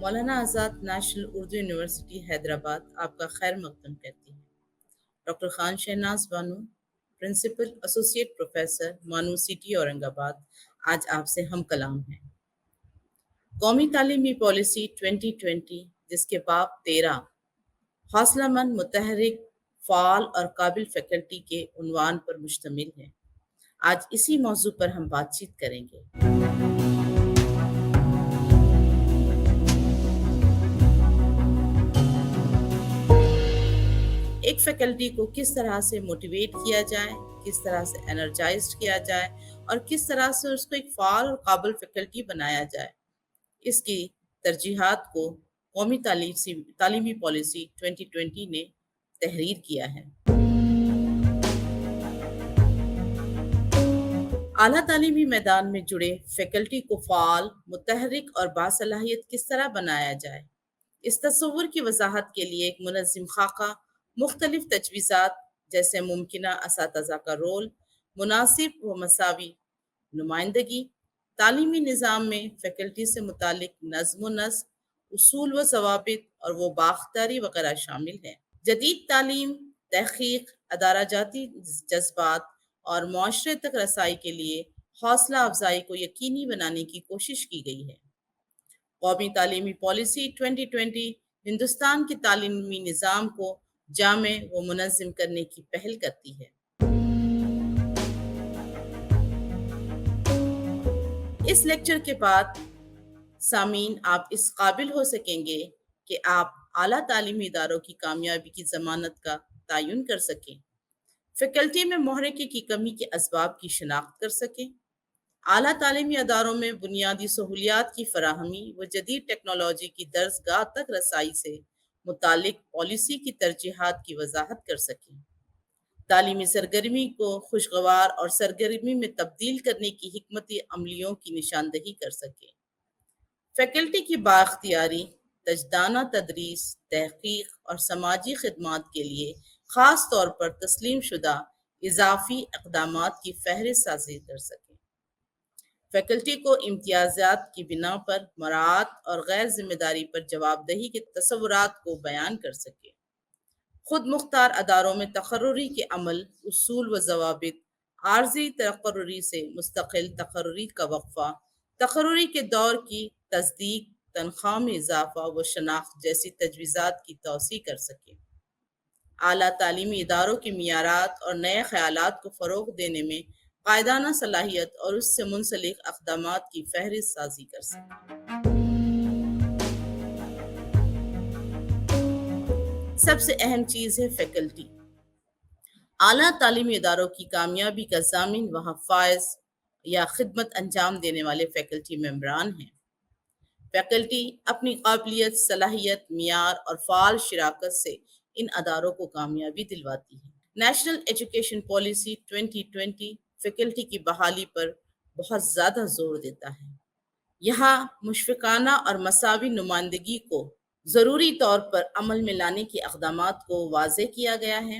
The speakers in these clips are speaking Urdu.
مولانا آزاد نیشنل اردو یونیورسٹی حیدرآباد آپ کا خیر مقدم کرتی ہے۔ Doctor Khan Shahnaz Bano, principal associate professor MANUU city Aurangabad, آج آپ سے ہم کلام ہیں۔ قومی تعلیمی پالیسی 2020 جس کے باب 13 حوصلہ مند، متحرک، فعال اور قابل فیکلٹی کے عنوان پر مشتمل ہے۔ آج اسی موضوع پر ہم بات چیت کریں گے۔ ایک فیکلٹی کو کس طرح سے موٹیویٹ کیا جائے، کس طرح سے انرجائزڈ کیا جائے اور کس طرح سے اس کو ایک فعال اور قابل فیکلٹی بنایا جائے، اس کی ترجیحات کو قومی تعلیمی پالیسی 2020 نے تحریر کیا ہے۔ اعلیٰ تعلیمی میدان میں جڑے فیکلٹی کو فعال، متحرک اور باصلاحیت کس طرح بنایا جائے، اس تصور کی وضاحت کے لیے ایک منظم خاکہ، مختلف تجویزات جیسے ممکنہ اساتذہ کا رول، مناسب و مساوی نمائندگی، تعلیمی نظام میں فیکلٹی سے متعلق نظم و نسق، اصول و ضوابط اور وہ بااختیاری وغیرہ شامل ہیں۔ جدید تعلیم، تحقیق، ادارہ جاتی جذبات اور معاشرے تک رسائی کے لیے حوصلہ افزائی کو یقینی بنانے کی کوشش کی گئی ہے۔ قومی تعلیمی پالیسی 2020 ہندوستان کے تعلیمی نظام کو جامع و منظم کرنے کی پہل کرتی ہے۔ اس لیکچر کے بعد سامعین آپ اس قابل ہو سکیں گے کہ آپ اعلیٰ تعلیمی اداروں کی کامیابی کی ضمانت کا تعین کر سکیں، فیکلٹی میں محرکے کی کمی کے اسباب کی شناخت کر سکیں، اعلیٰ تعلیمی اداروں میں بنیادی سہولیات کی فراہمی و جدید ٹیکنالوجی کی درسگاہ تک رسائی سے متعلق پالیسی کی ترجیحات کی وضاحت کر سکیں، تعلیمی سرگرمی کو خوشگوار اور سرگرمی میں تبدیل کرنے کی حکمت عملیوں کی نشاندہی کر سکیں، فیکلٹی کی بااختیاری تجدیدانہ تدریس، تحقیق اور سماجی خدمات کے لیے خاص طور پر تسلیم شدہ اضافی اقدامات کی فہرست سازی کر سکیں، فیکلٹی کو امتیازات کی بنا پر مراعات اور غیر ذمہ داری پر جواب دہی کے تصورات کو بیان کر سکیں، خود مختار اداروں میں تقرری کے عمل، اصول و ضوابط، عارضی تقرری سے مستقل تقرری کا وقفہ، تقرری کے دور کی تصدیق، تنخواہ میں اضافہ و شناخت جیسی تجویزات کی توسیع کر سکیں، اعلیٰ تعلیمی اداروں کے معیارات اور نئے خیالات کو فروغ دینے میں قائدانہ صلاحیت اور اس سے منسلک اقدامات کی فہرست سازی کر سکیں۔ سب سے اہم چیز ہے فیکلٹی۔ اعلیٰ تعلیمی اداروں کی کامیابی کا ضامن و حفاظ یا خدمت انجام دینے والے فیکلٹی ممبران ہیں۔ فیکلٹی اپنی قابلیت، صلاحیت، معیار اور فعال شراکت سے ان اداروں کو کامیابی دلواتی ہے۔ نیشنل ایجوکیشن پالیسی 2020 فیکلٹی کی بحالی پر بہت زیادہ زور دیتا ہے۔ یہاں مشفقانہ اور مساوی نمائندگی کو ضروری طور پر عمل میں لانے کے اقدامات کو واضح کیا گیا ہے۔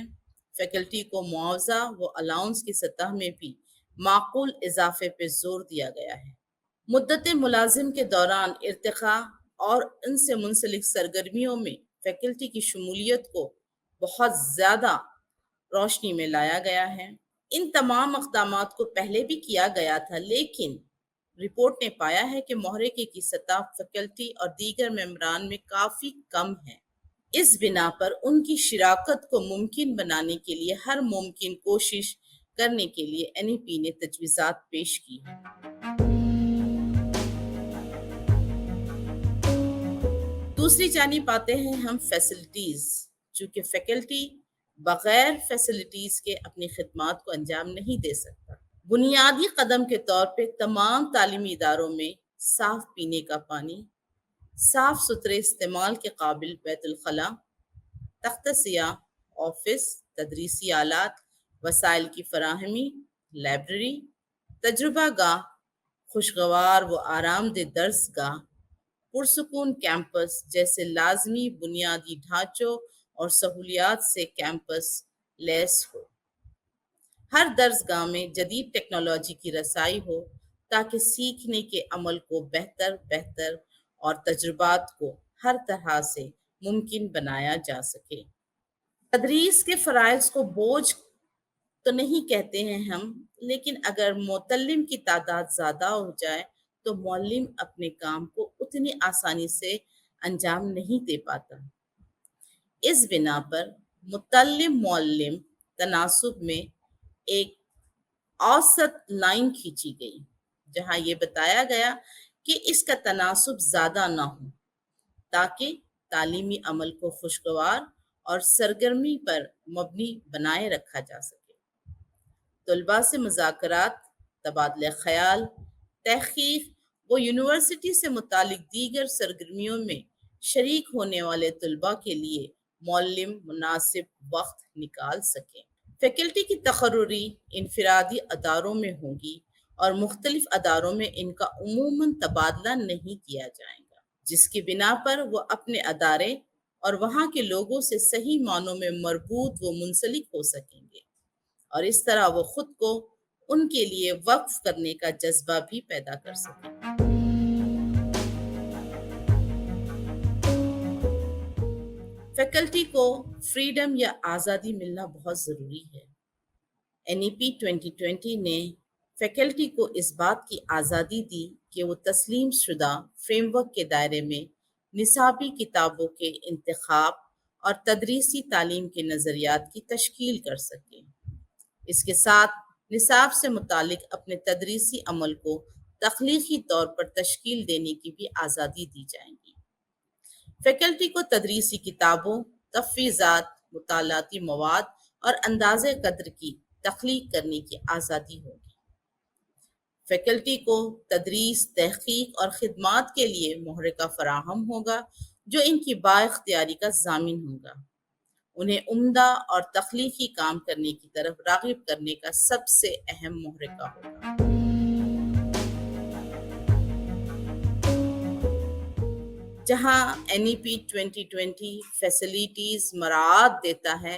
فیکلٹی کو معاوضہ و الاؤنس کی سطح میں بھی معقول اضافے پہ زور دیا گیا ہے۔ مدت ملازم کے دوران ارتقاء اور ان سے منسلک سرگرمیوں میں فیکلٹی کی شمولیت کو بہت زیادہ روشنی میں لایا گیا ہے۔ ان تمام اقدامات کو پہلے بھی کیا گیا تھا، لیکن رپورٹ نے پایا ہے کہ محرکے کی سطح فیکلٹی اور دیگر ممبران میں کافی کم ہے۔ اس بنا پر ان کی شراکت کو ممکن بنانے کے لیے ہر ممکن کوشش کرنے کے لیے NEP نے تجویزات پیش کی ہیں۔ دوسری جانب آتے ہیں ہم فیسلٹیز، چونکہ فیکلٹی بغیر فیسلٹیز کے اپنی خدمات کو انجام نہیں دے سکتا۔ بنیادی قدم کے طور پہ تمام تعلیمی اداروں میں صاف پینے کا پانی، صاف ستھرے استعمال کے قابل بیت الخلاء، تختہ سیاہ، آفس، تدریسی آلات، وسائل کی فراہمی، لائبریری، تجربہ گاہ، خوشگوار و آرام دہ درس گاہ، پرسکون کیمپس جیسے لازمی بنیادی ڈھانچوں اور سہولیات سے کیمپس لیس ہو۔ ہر درس گاہ میں جدید ٹیکنالوجی کی رسائی ہو تاکہ سیکھنے کے عمل کو بہتر اور تجربات کو ہر طرح سے ممکن بنایا جا سکے۔ تدریس کے فرائض کو بوجھ تو نہیں کہتے ہیں ہم، لیکن اگر متعلم کی تعداد زیادہ ہو جائے تو معلم اپنے کام کو اتنی آسانی سے انجام نہیں دے پاتا۔ اس بنا پر متعلم معلم تناسب میں ایک اوسط لائن کھینچی گئی جہاں یہ بتایا گیا کہ اس کا تناسب زیادہ نہ ہو تاکہ تعلیمی عمل کو خوشگوار اور سرگرمی پر مبنی بنائے رکھا جا سکے۔ طلباء سے مذاکرات، تبادلہ خیال، تحقیق و یونیورسٹی سے متعلق دیگر سرگرمیوں میں شریک ہونے والے طلباء کے لیے معلم مناسب وقت نکال سکیں۔ فیکلٹی کی تقرری انفرادی اداروں میں ہوگی اور مختلف اداروں میں ان کا عموماً تبادلہ نہیں کیا جائے گا، جس کی بنا پر وہ اپنے ادارے اور وہاں کے لوگوں سے صحیح معنوں میں مربوط و منسلک ہو سکیں گے، اور اس طرح وہ خود کو ان کے لیے وقف کرنے کا جذبہ بھی پیدا کر سکیں۔ فیکلٹی کو فریڈم یا آزادی ملنا بہت ضروری ہے۔ NEP 2020 نے فیکلٹی کو اس بات کی آزادی دی کہ وہ تسلیم شدہ فریم ورک کے دائرے میں نصابی کتابوں کے انتخاب اور تدریسی تعلیم کے نظریات کی تشکیل کر سکیں۔ اس کے ساتھ نصاب سے متعلق اپنے تدریسی عمل کو تخلیقی طور پر تشکیل دینے کی بھی آزادی دی جائے گی۔ فیکلٹی کو تدریسی کتابوں، تفویضات، مطالعاتی مواد اور انداز قدر کی تخلیق کرنے کی آزادی ہوگی۔ فیکلٹی کو تدریس، تحقیق اور خدمات کے لیے محرکہ فراہم ہوگا جو ان کی بااختیاری کا ضامن ہوگا۔ انہیں عمدہ اور تخلیقی کام کرنے کی طرف راغب کرنے کا سب سے اہم محرکہ ہوگا۔ جہاں NEP 2020 فیسلٹیز مراعات دیتا ہے،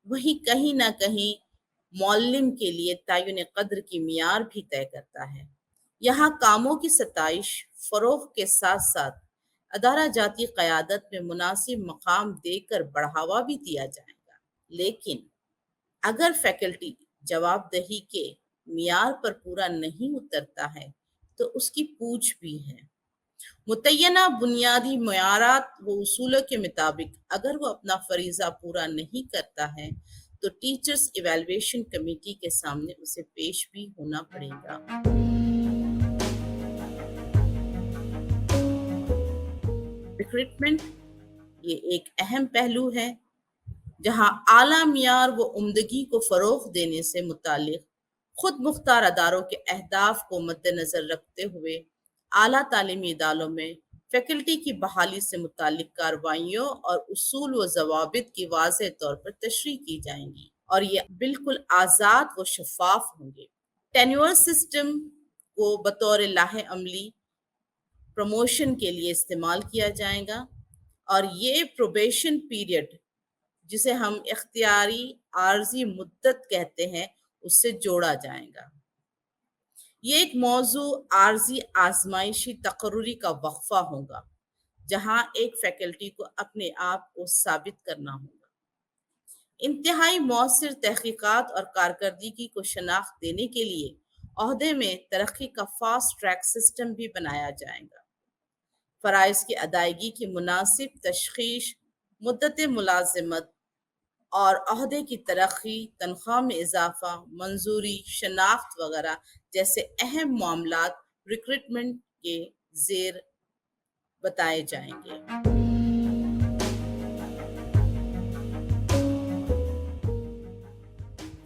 وہیں کہیں نہ کہیں معلم کے لیے تعین قدر کی معیار بھی طے کرتا ہے۔ یہاں کاموں کی ستائش، فروغ کے ساتھ ساتھ ادارہ جاتی قیادت میں مناسب مقام دے کر بڑھاوا بھی دیا جائے گا۔ لیکن اگر فیکلٹی جواب دہی کے معیار پر پورا نہیں اترتا ہے تو اس کی پوچھ بھی ہے۔ متعینہ بنیادی معیارات و اصولوں کے مطابق اگر وہ اپنا فریضہ پورا نہیں کرتا ہے تو ٹیچرز ایویلویشن کمیٹی کے سامنے اسے پیش بھی ہونا پڑے گا۔ ریکروٹمنٹ یہ ایک اہم پہلو ہے جہاں اعلیٰ معیار و عمدگی کو فروغ دینے سے متعلق خود مختار اداروں کے اہداف کو مد نظر رکھتے ہوئے اعلیٰ تعلیمی اداروں میں فیکلٹی کی بحالی سے متعلق کارروائیوں اور اصول و ضوابط کی واضح طور پر تشریح کی جائیں گی، اور یہ بالکل آزاد و شفاف ہوں گے۔ ٹینیور سسٹم کو بطور لاہ عملی پروموشن کے لیے استعمال کیا جائے گا، اور یہ پروبیشن پیریڈ جسے ہم اختیاری عارضی مدت کہتے ہیں اس سے جوڑا جائے گا۔ یہ ایک موضوع عارضی آزمائشی تقرری کا وقفہ ہوگا جہاں ایک فیکلٹی کو اپنے آپ کو ثابت کرنا ہوگا۔ انتہائی مؤثر تحقیقات اور کارکردگی کو شناخت دینے کے لیے عہدے میں ترقی کا فاسٹ ٹریک سسٹم بھی بنایا جائے گا۔ فرائض کی ادائیگی کی مناسب تشخیص، مدت ملازمت اور عہدے کی ترقی، تنخواہ میں اضافہ، منظوری، شناخت وغیرہ جیسے اہم معاملات ریکروٹمنٹ کے زیر بتائے جائیں گے۔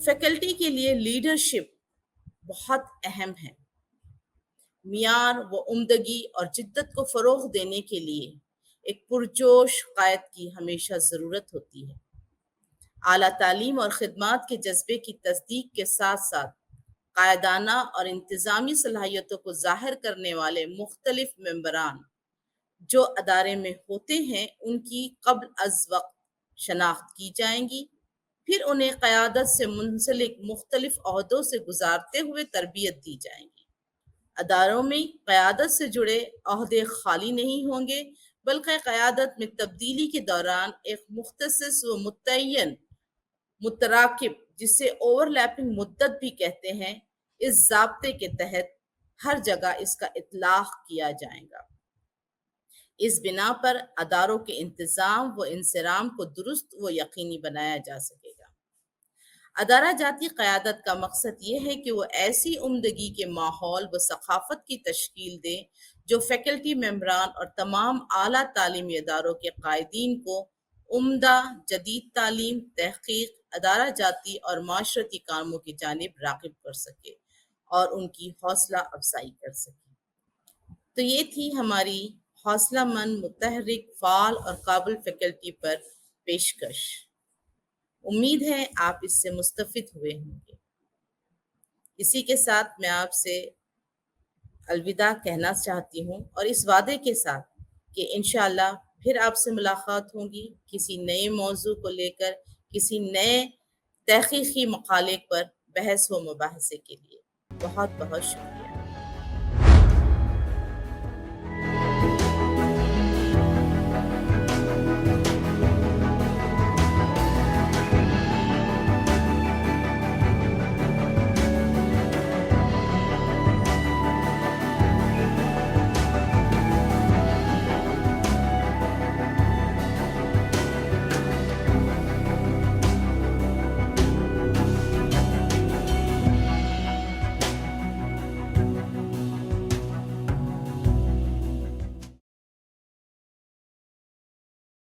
فیکلٹی کے لیے لیڈرشپ بہت اہم ہے۔ معیار و عمدگی اور جدت کو فروغ دینے کے لیے ایک پرجوش قائد کی ہمیشہ ضرورت ہوتی ہے۔ اعلیٰ تعلیم اور خدمات کے جذبے کی تصدیق کے ساتھ ساتھ قائدانہ اور انتظامی صلاحیتوں کو ظاہر کرنے والے مختلف ممبران جو ادارے میں ہوتے ہیں ان کی قبل از وقت شناخت کی جائیں گی، پھر انہیں قیادت سے منسلک مختلف عہدوں سے گزارتے ہوئے تربیت دی جائے گی۔ اداروں میں قیادت سے جڑے عہدے خالی نہیں ہوں گے، بلکہ قیادت میں تبدیلی کے دوران ایک مختص و متعین متراکب، جسے اوور لیپنگ مدت بھی کہتے ہیں، اس ضابطے کے تحت ہر جگہ اس کا اطلاق کیا جائے گا۔ اس بنا پر اداروں کے انتظام و انصرام کو درست و یقینی بنایا جا سکے گا۔ ادارہ جاتی قیادت کا مقصد یہ ہے کہ وہ ایسی عمدگی کے ماحول و ثقافت کی تشکیل دے جو فیکلٹی ممبران اور تمام اعلیٰ تعلیمی اداروں کے قائدین کو عمدہ جدید تعلیم، تحقیق، ادارہ جاتی اور معاشرتی کاموں کی جانب راغب کر سکے اور ان کی حوصلہ افزائی کر سکے۔ تو یہ تھی ہماری حوصلہ مند، متحرک، فعال اور قابل فیکلٹی پر پیشکش۔ امید ہے آپ اس سے مستفید ہوئے ہوں گے۔ اسی کے ساتھ میں آپ سے الوداع کہنا چاہتی ہوں، اور اس وعدے کے ساتھ کہ انشاءاللہ پھر آپ سے ملاقات ہوگی کسی نئے موضوع کو لے کر، کسی نئے تحقیقی مقالے پر بحث و مباحثے کے لیے۔ بہت بہت شکریہ۔